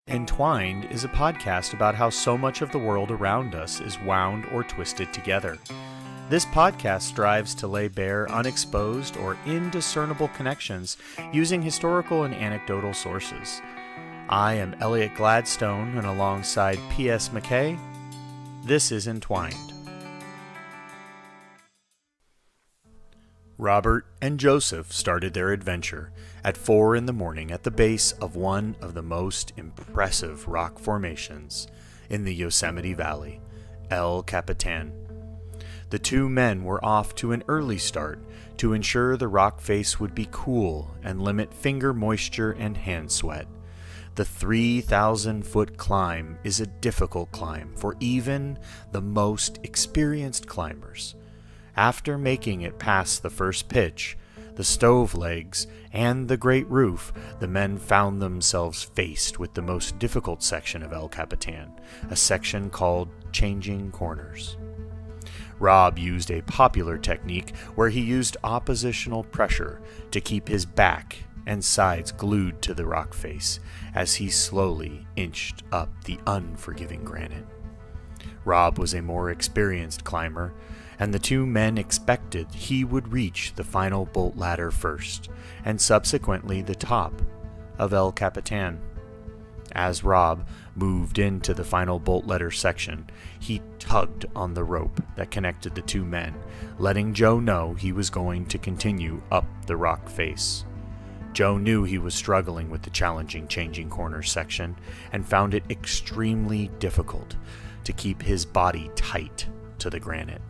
Entwined is a podcast about how so much of the world around us is wound or twisted together. This podcast strives to lay bare unexposed or indiscernible connections using historical and anecdotal sources. I am Elliot Gladstone, and alongside P.S. McKay, this is Entwined. Robert and Joseph started their adventure at 4 a.m. at the base of one of the most impressive rock formations in the Yosemite Valley, El Capitan. The two men were off to an early start to ensure the rock face would be cool and limit finger moisture and hand sweat. The 3,000-foot climb is a difficult climb for even the most experienced climbers. After making it past the first pitch, the stove legs, and the great roof, the men found themselves faced with the most difficult section of El Capitan, a section called Changing Corners. Rob used a popular technique where he used oppositional pressure to keep his back and sides glued to the rock face as he slowly inched up the unforgiving granite. Rob was a more experienced climber, and the two men expected he would reach the final bolt ladder first, and subsequently the top of El Capitan. As Rob moved into the final bolt ladder section, he tugged on the rope that connected the two men, letting Joe know he was going to continue up the rock face. Joe knew he was struggling with the challenging Changing Corners section and found it extremely difficult to keep his body tight to the granite.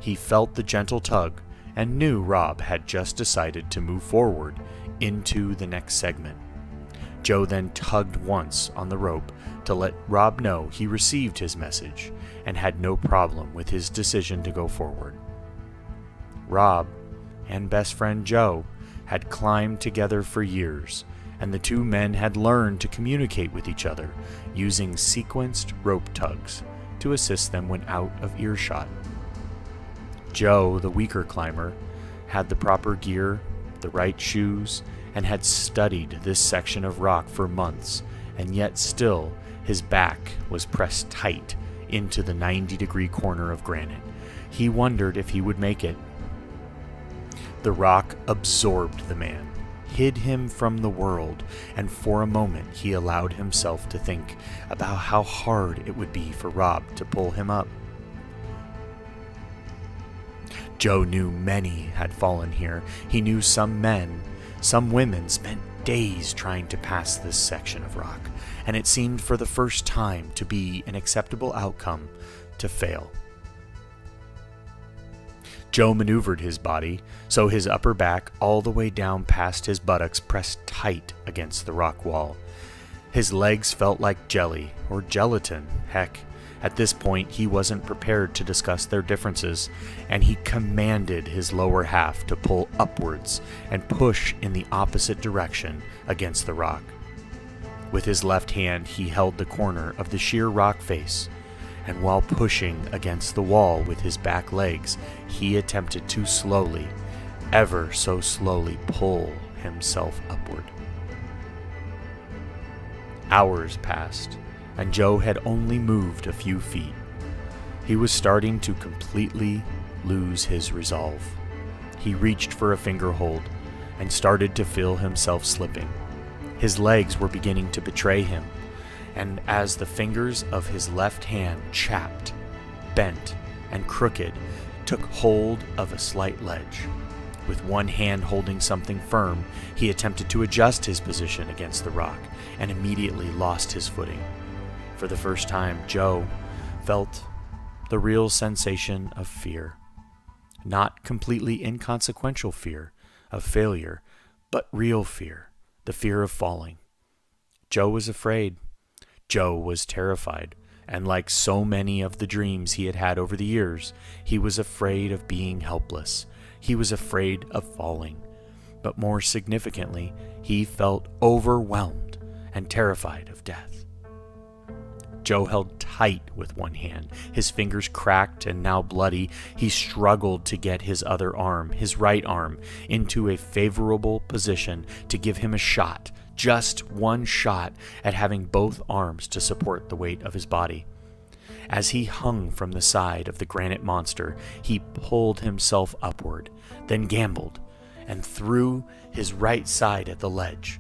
He felt the gentle tug and knew Rob had just decided to move forward into the next segment. Joe then tugged once on the rope to let Rob know he received his message and had no problem with his decision to go forward. Rob and best friend Joe had climbed together for years, and the two men had learned to communicate with each other using sequenced rope tugs to assist them when out of earshot. Joe, the weaker climber, had the proper gear, the right shoes, and had studied this section of rock for months, and yet still his back was pressed tight into the 90-degree corner of granite. He wondered if he would make it. The rock absorbed the man, hid him from the world, and for a moment he allowed himself to think about how hard it would be for Rob to pull him up. Joe knew many had fallen here. He knew some men, some women spent days trying to pass this section of rock, and it seemed for the first time to be an acceptable outcome to fail. Joe maneuvered his body so his upper back all the way down past his buttocks pressed tight against the rock wall. His legs felt like jelly or gelatin. Heck, at this point he wasn't prepared to discuss their differences, and he commanded his lower half to pull upwards and push in the opposite direction against the rock. With his left hand he held the corner of the sheer rock face, and while pushing against the wall with his back legs, he attempted to slowly, ever so slowly, pull himself upward. Hours passed, and Joe had only moved a few feet. He was starting to completely lose his resolve. He reached for a finger hold and started to feel himself slipping. His legs were beginning to betray him, and as the fingers of his left hand, chapped, bent, and crooked, took hold of a slight ledge. With one hand holding something firm, he attempted to adjust his position against the rock and immediately lost his footing. For the first time, Joe felt the real sensation of fear. Not completely inconsequential fear of failure, but real fear, the fear of falling. Joe was afraid. Joe was terrified, and like so many of the dreams he had had over the years, he was afraid of being helpless. He was afraid of falling. But more significantly, he felt overwhelmed and terrified of death. Joe held tight with one hand, his fingers cracked and now bloody. He struggled to get his other arm, his right arm, into a favorable position to give him a shot just one shot at having both arms to support the weight of his body. As he hung from the side of the granite monster, he pulled himself upward, then gambled, and threw his right side at the ledge.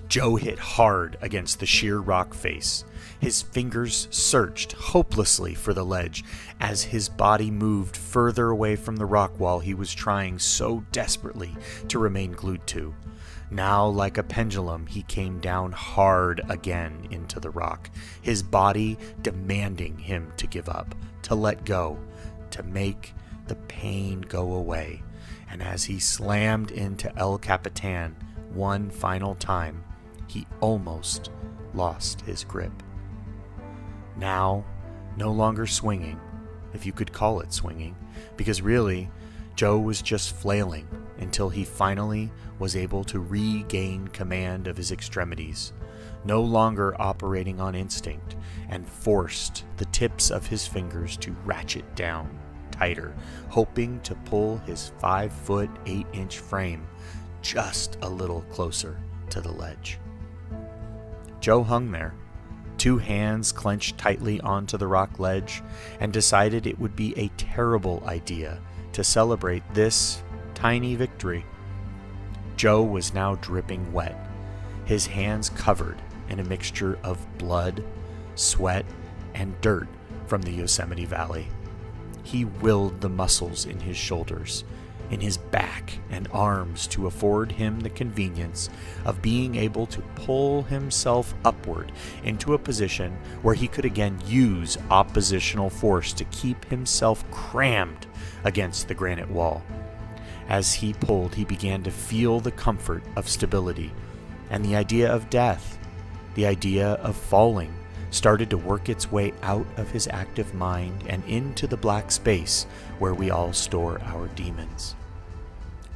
Joe hit hard against the sheer rock face. His fingers searched hopelessly for the ledge as his body moved further away from the rock wall he was trying so desperately to remain glued to. Now, like a pendulum, he came down hard again into the rock, his body demanding him to give up, to let go, to make the pain go away. And as he slammed into El Capitan one final time, he almost lost his grip. Now, no longer swinging, if you could call it swinging, because really, Joe was just flailing until he finally was able to regain command of his extremities, no longer operating on instinct, and forced the tips of his fingers to ratchet down tighter, hoping to pull his 5-foot 8-inch frame just a little closer to the ledge. Joe hung there, 2 hands clenched tightly onto the rock ledge, and decided it would be a terrible idea to celebrate this tiny victory. Joe was now dripping wet, his hands covered in a mixture of blood, sweat, and dirt from the Yosemite Valley. He willed the muscles in his shoulders, in his back and arms to afford him the convenience of being able to pull himself upward into a position where he could again use oppositional force to keep himself crammed against the granite wall. As he pulled, he began to feel the comfort of stability, and the idea of death, the idea of falling, started to work its way out of his active mind and into the black space where we all store our demons.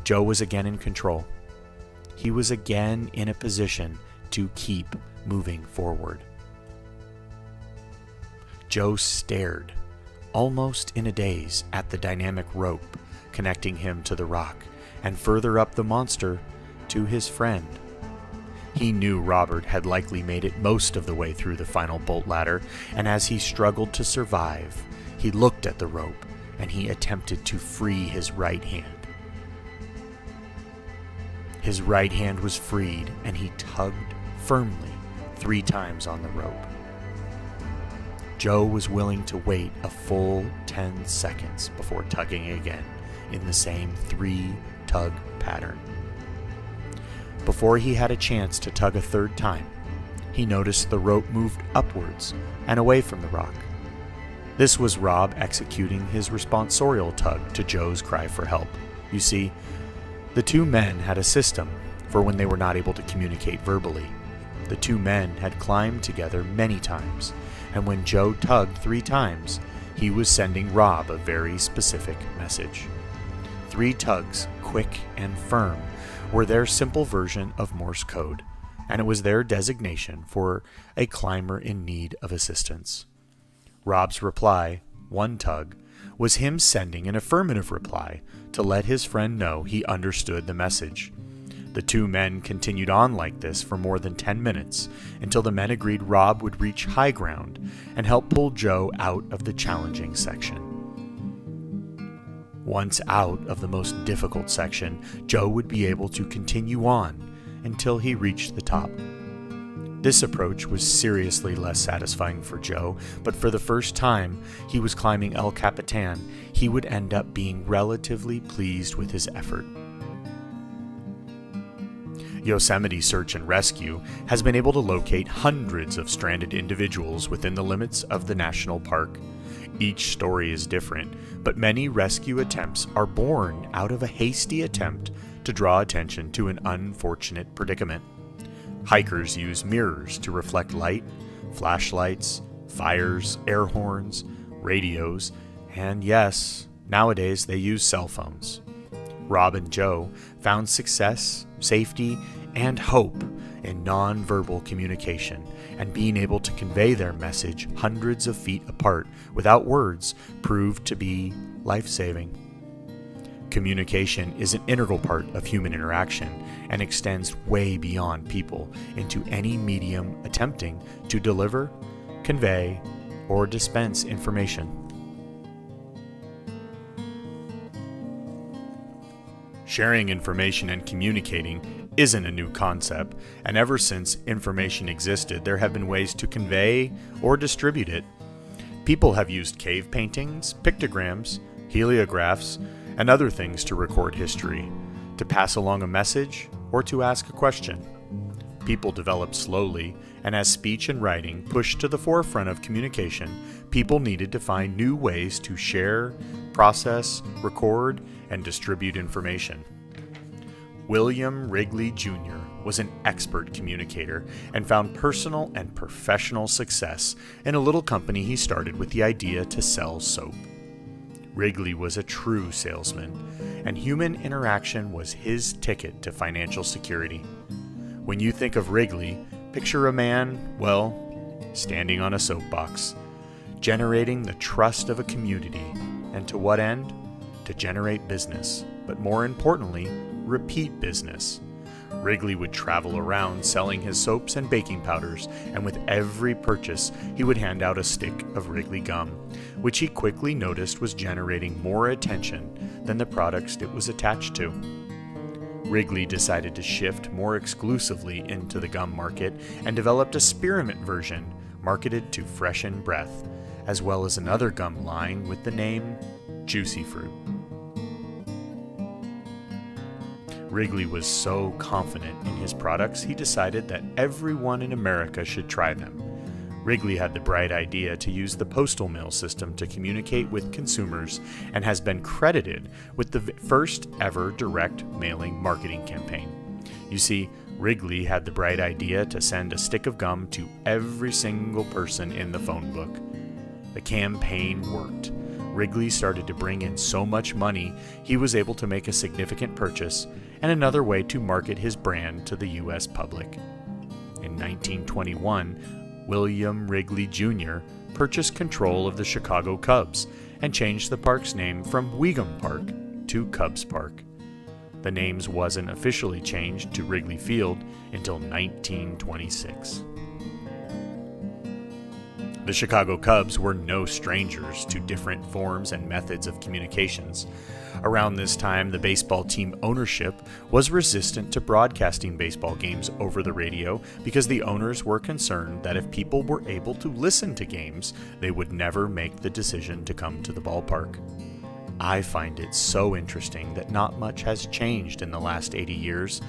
Joe was again in control. He was again in a position to keep moving forward. Joe stared, almost in a daze, at the dynamic rope connecting him to the rock, and further up the monster to his friend. He knew Robert had likely made it most of the way through the final bolt ladder, and as he struggled to survive, he looked at the rope and he attempted to free his right hand. His right hand was freed, and he tugged firmly 3 times on the rope. Joe was willing to wait a full 10 seconds before tugging again in the same 3-tug pattern. Before he had a chance to tug a 3rd time, he noticed the rope moved upwards and away from the rock. This was Rob executing his responsorial tug to Joe's cry for help. You see, the 2 men had a system for when they were not able to communicate verbally. The 2 men had climbed together many times, and when Joe tugged 3 times, he was sending Rob a very specific message. 3 tugs, quick and firm, were their simple version of Morse code, and it was their designation for a climber in need of assistance. Rob's reply, 1 tug, was him sending an affirmative reply to let his friend know he understood the message. The 2 men continued on like this for more than 10 minutes until the men agreed Rob would reach high ground and help pull Joe out of the challenging section. Once out of the most difficult section, Joe would be able to continue on until he reached the top. This approach was seriously less satisfying for Joe, but for the first time he was climbing El Capitan, he would end up being relatively pleased with his effort. Yosemite Search and Rescue has been able to locate hundreds of stranded individuals within the limits of the national park. Each story is different, but many rescue attempts are born out of a hasty attempt to draw attention to an unfortunate predicament. Hikers use mirrors to reflect light, flashlights, fires, air horns, radios, and yes, nowadays they use cell phones. Rob and Joe found success, safety, and hope in non-verbal communication, and being able to convey their message hundreds of feet apart without words proved to be life-saving. Communication is an integral part of human interaction, and extends way beyond people into any medium attempting to deliver, convey, or dispense information. Sharing information and communicating isn't a new concept, and ever since information existed, there have been ways to convey or distribute it. People have used cave paintings, pictograms, heliographs, and other things to record history, to pass along a message, or to ask a question. People developed slowly, and as speech and writing pushed to the forefront of communication, people needed to find new ways to share, process, record, and distribute information. William Wrigley Jr. was an expert communicator and found personal and professional success in a little company he started with the idea to sell soap. Wrigley was a true salesman, and human interaction was his ticket to financial security. When you think of Wrigley, picture a man, well, standing on a soapbox, generating the trust of a community, and to what end? To generate business, but more importantly, repeat business. Wrigley would travel around selling his soaps and baking powders, and with every purchase, he would hand out a stick of Wrigley gum, which he quickly noticed was generating more attention than the products it was attached to. Wrigley decided to shift more exclusively into the gum market and developed a spearmint version marketed to freshen breath, as well as another gum line with the name Juicy Fruit. Wrigley was so confident in his products, he decided that everyone in America should try them. Wrigley had the bright idea to use the postal mail system to communicate with consumers and has been credited with the first ever direct mailing marketing campaign. You see, Wrigley had the bright idea to send a stick of gum to every single person in the phone book. The campaign worked. Wrigley started to bring in so much money, he was able to make a significant purchase and another way to market his brand to the U.S. public. In 1921, William Wrigley Jr. purchased control of the Chicago Cubs and changed the park's name from Weegham Park to Cubs Park. The names wasn't officially changed to Wrigley Field until 1926. The Chicago Cubs were no strangers to different forms and methods of communications. Around this time, the baseball team ownership was resistant to broadcasting baseball games over the radio because the owners were concerned that if people were able to listen to games, they would never make the decision to come to the ballpark. I find it so interesting that not much has changed in the last 80 years,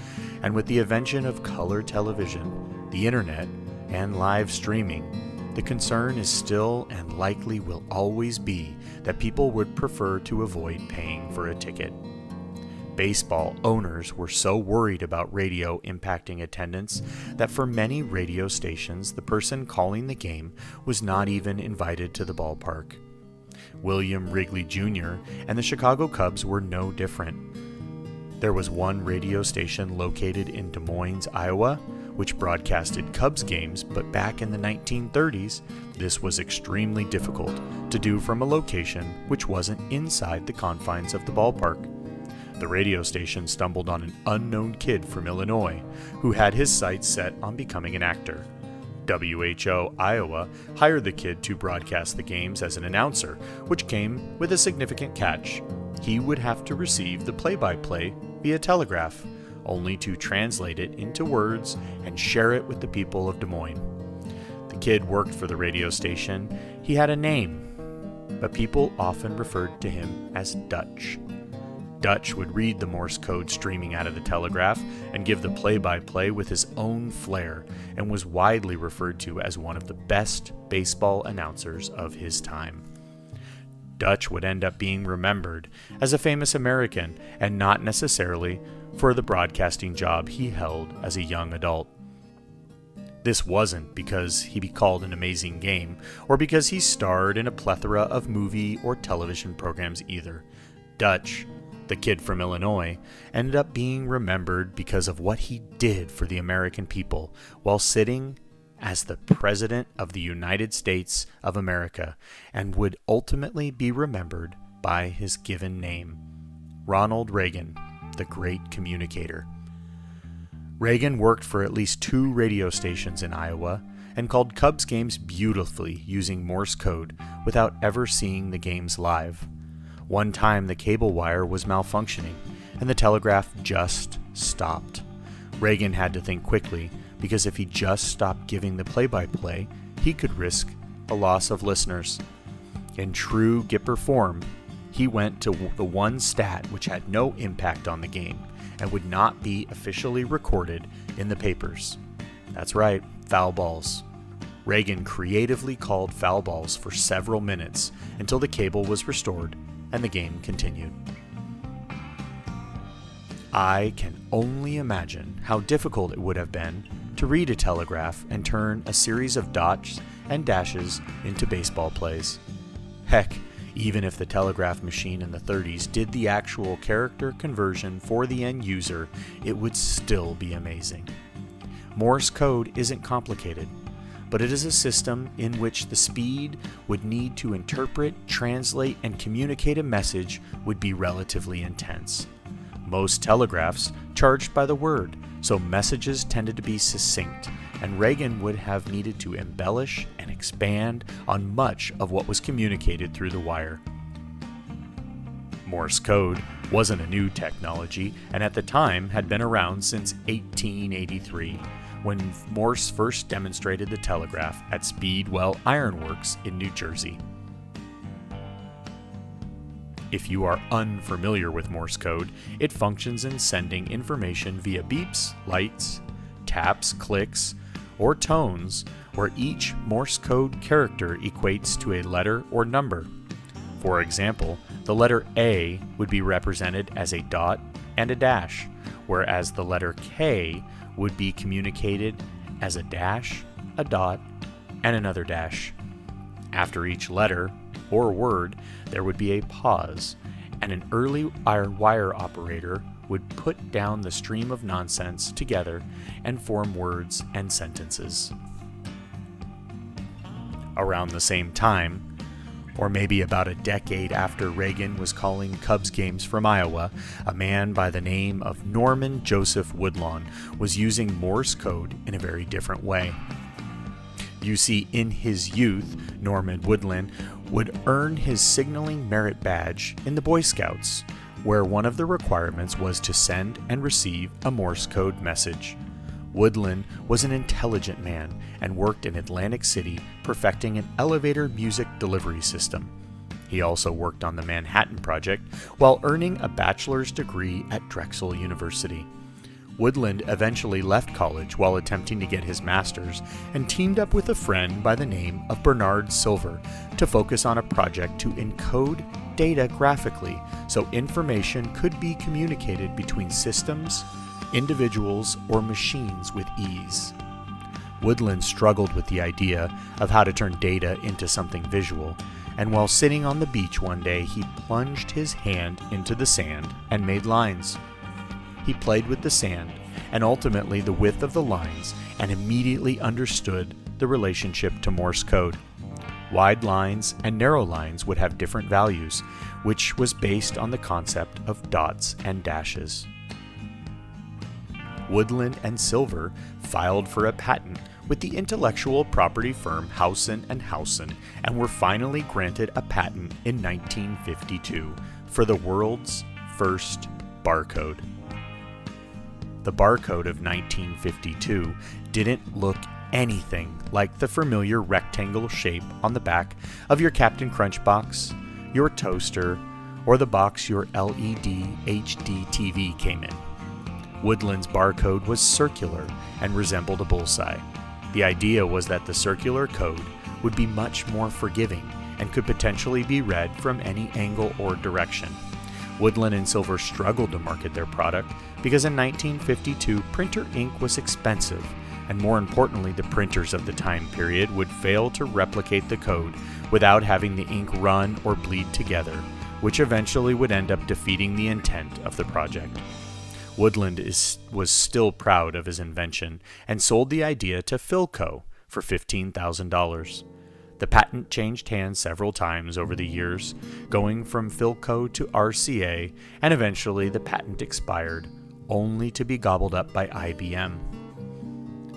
and with the invention of color television, the internet, and live streaming, the concern is still and likely will always be that people would prefer to avoid paying for a ticket. Baseball owners were so worried about radio impacting attendance that for many radio stations, the person calling the game was not even invited to the ballpark. William Wrigley Jr. and the Chicago Cubs were no different. There was one radio station located in Des Moines, Iowa, which broadcasted Cubs games, but back in the 1930s, this was extremely difficult to do from a location which wasn't inside the confines of the ballpark. The radio station stumbled on an unknown kid from Illinois who had his sights set on becoming an actor. WHO Iowa hired the kid to broadcast the games as an announcer, which came with a significant catch. He would have to receive the play-by-play via telegraph, only to translate it into words and share it with the people of Des Moines. The kid worked for the radio station. He had a name, but people often referred to him as Dutch. Dutch would read the Morse code streaming out of the telegraph and give the play-by-play with his own flair, and was widely referred to as one of the best baseball announcers of his time. Dutch would end up being remembered as a famous American, and not necessarily for the broadcasting job he held as a young adult. This wasn't because he called an amazing game, or because he starred in a plethora of movie or television programs either. Dutch, the kid from Illinois, ended up being remembered because of what he did for the American people while sitting as the President of the United States of America, and would ultimately be remembered by his given name, Ronald Reagan, the great communicator. Reagan worked for at least 2 radio stations in Iowa and called Cubs games beautifully using Morse code without ever seeing the games live. One time the cable wire was malfunctioning and the telegraph just stopped. Reagan had to think quickly because if he just stopped giving the play-by-play, he could risk a loss of listeners. In true Gipper form, he went to the one stat which had no impact on the game and would not be officially recorded in the papers. That's right, foul balls. Reagan creatively called foul balls for several minutes until the cable was restored and the game continued. I can only imagine how difficult it would have been to read a telegraph and turn a series of dots and dashes into baseball plays. Heck, even if the telegraph machine in the 30s did the actual character conversion for the end user, it would still be amazing. Morse code isn't complicated, but it is a system in which the speed would need to interpret, translate, and communicate a message would be relatively intense. Most telegraphs charged by the word, so messages tended to be succinct, and Reagan would have needed to embellish and expand on much of what was communicated through the wire. Morse code wasn't a new technology, and at the time had been around since 1883, when Morse first demonstrated the telegraph at Speedwell Iron Works in New Jersey. If you are unfamiliar with Morse code, it functions in sending information via beeps, lights, taps, clicks, or tones, where each Morse code character equates to a letter or number. For example, the letter A would be represented as a dot and a dash, whereas the letter K would be communicated as a dash, a dot, and another dash. After each letter or word, there would be a pause, and an early wire operator would put down the stream of nonsense together and form words and sentences. Around the same time, or maybe about a decade after Reagan was calling Cubs games from Iowa, a man by the name of Norman Joseph Woodlawn was using Morse code in a very different way. You see, in his youth, Norman Woodlawn would earn his signaling merit badge in the Boy Scouts, where one of the requirements was to send and receive a Morse code message. Woodlawn was an intelligent man and worked in Atlantic City perfecting an elevator music delivery system. He also worked on the Manhattan Project while earning a bachelor's degree at Drexel University. Woodlawn eventually left college while attempting to get his master's and teamed up with a friend by the name of Bernard Silver to focus on a project to encode data graphically so information could be communicated between systems, individuals, or machines with ease. Woodlawn struggled with the idea of how to turn data into something visual, and while sitting on the beach one day, he plunged his hand into the sand and made lines. He played with the sand and ultimately the width of the lines and immediately understood the relationship to Morse code. Wide lines and narrow lines would have different values, which was based on the concept of dots and dashes. Woodlawn and Silver filed for a patent with the intellectual property firm Howson & Howson and were finally granted a patent in 1952 for the world's first barcode. The barcode of 1952 didn't look anything like the familiar rectangle shape on the back of your Captain Crunch box, your toaster, or the box your LED HD TV came in. Woodlawn's barcode was circular and resembled a bullseye. The idea was that the circular code would be much more forgiving and could potentially be read from any angle or direction. Woodlawn and Silver struggled to market their product because in 1952 printer ink was expensive, and more importantly, the printers of the time period would fail to replicate the code without having the ink run or bleed together, which eventually would end up defeating the intent of the project. Woodlawn was still proud of his invention and sold the idea to Philco for $15,000. The patent changed hands several times over the years, going from Philco to RCA, and eventually the patent expired only to be gobbled up by IBM.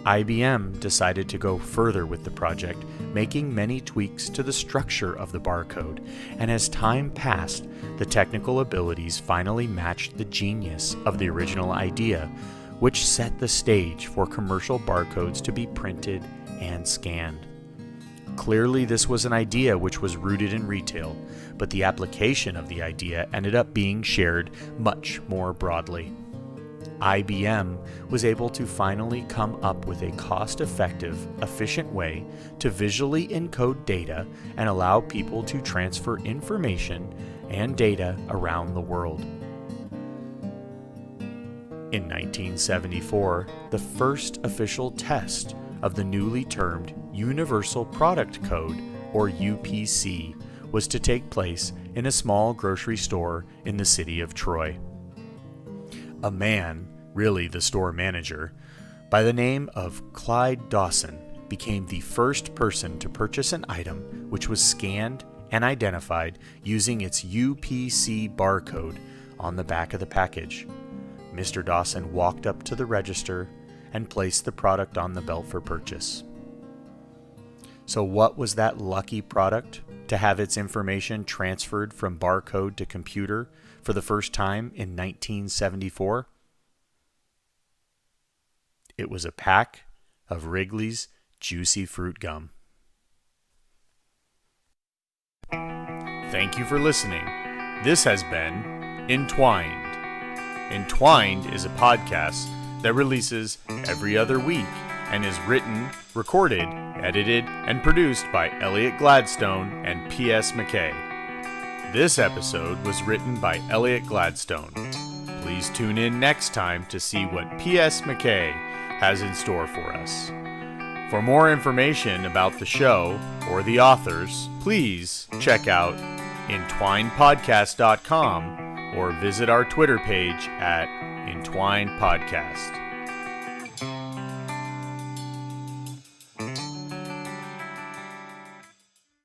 IBM decided to go further with the project, making many tweaks to the structure of the barcode, and as time passed, the technical abilities finally matched the genius of the original idea, which set the stage for commercial barcodes to be printed and scanned. Clearly, this was an idea which was rooted in retail, but the application of the idea ended up being shared much more broadly. IBM was able to finally come up with a cost-effective, efficient way to visually encode data and allow people to transfer information and data around the world. In 1974, the first official test of the newly termed Universal Product Code, or UPC, was to take place in a small grocery store in the city of Troy. A man, really the store manager, by the name of Clyde Dawson, became the first person to purchase an item which was scanned and identified using its UPC barcode on the back of the package. Mr. Dawson walked up to the register and placed the product on the belt for purchase. So what was that lucky product to have its information transferred from barcode to computer for the first time in 1974? It was a pack of Wrigley's Juicy Fruit Gum. Thank you for listening. This has been Entwined. Entwined is a podcast that releases every other week and is written, recorded, edited, and produced by Elliot Gladstone and P.S. McKay. This episode was written by Elliot Gladstone. Please tune in next time to see what P.S. McKay has in store for us. For more information about the show or the authors, please check out entwinedpodcast.com or visit our Twitter page at entwinedpodcast.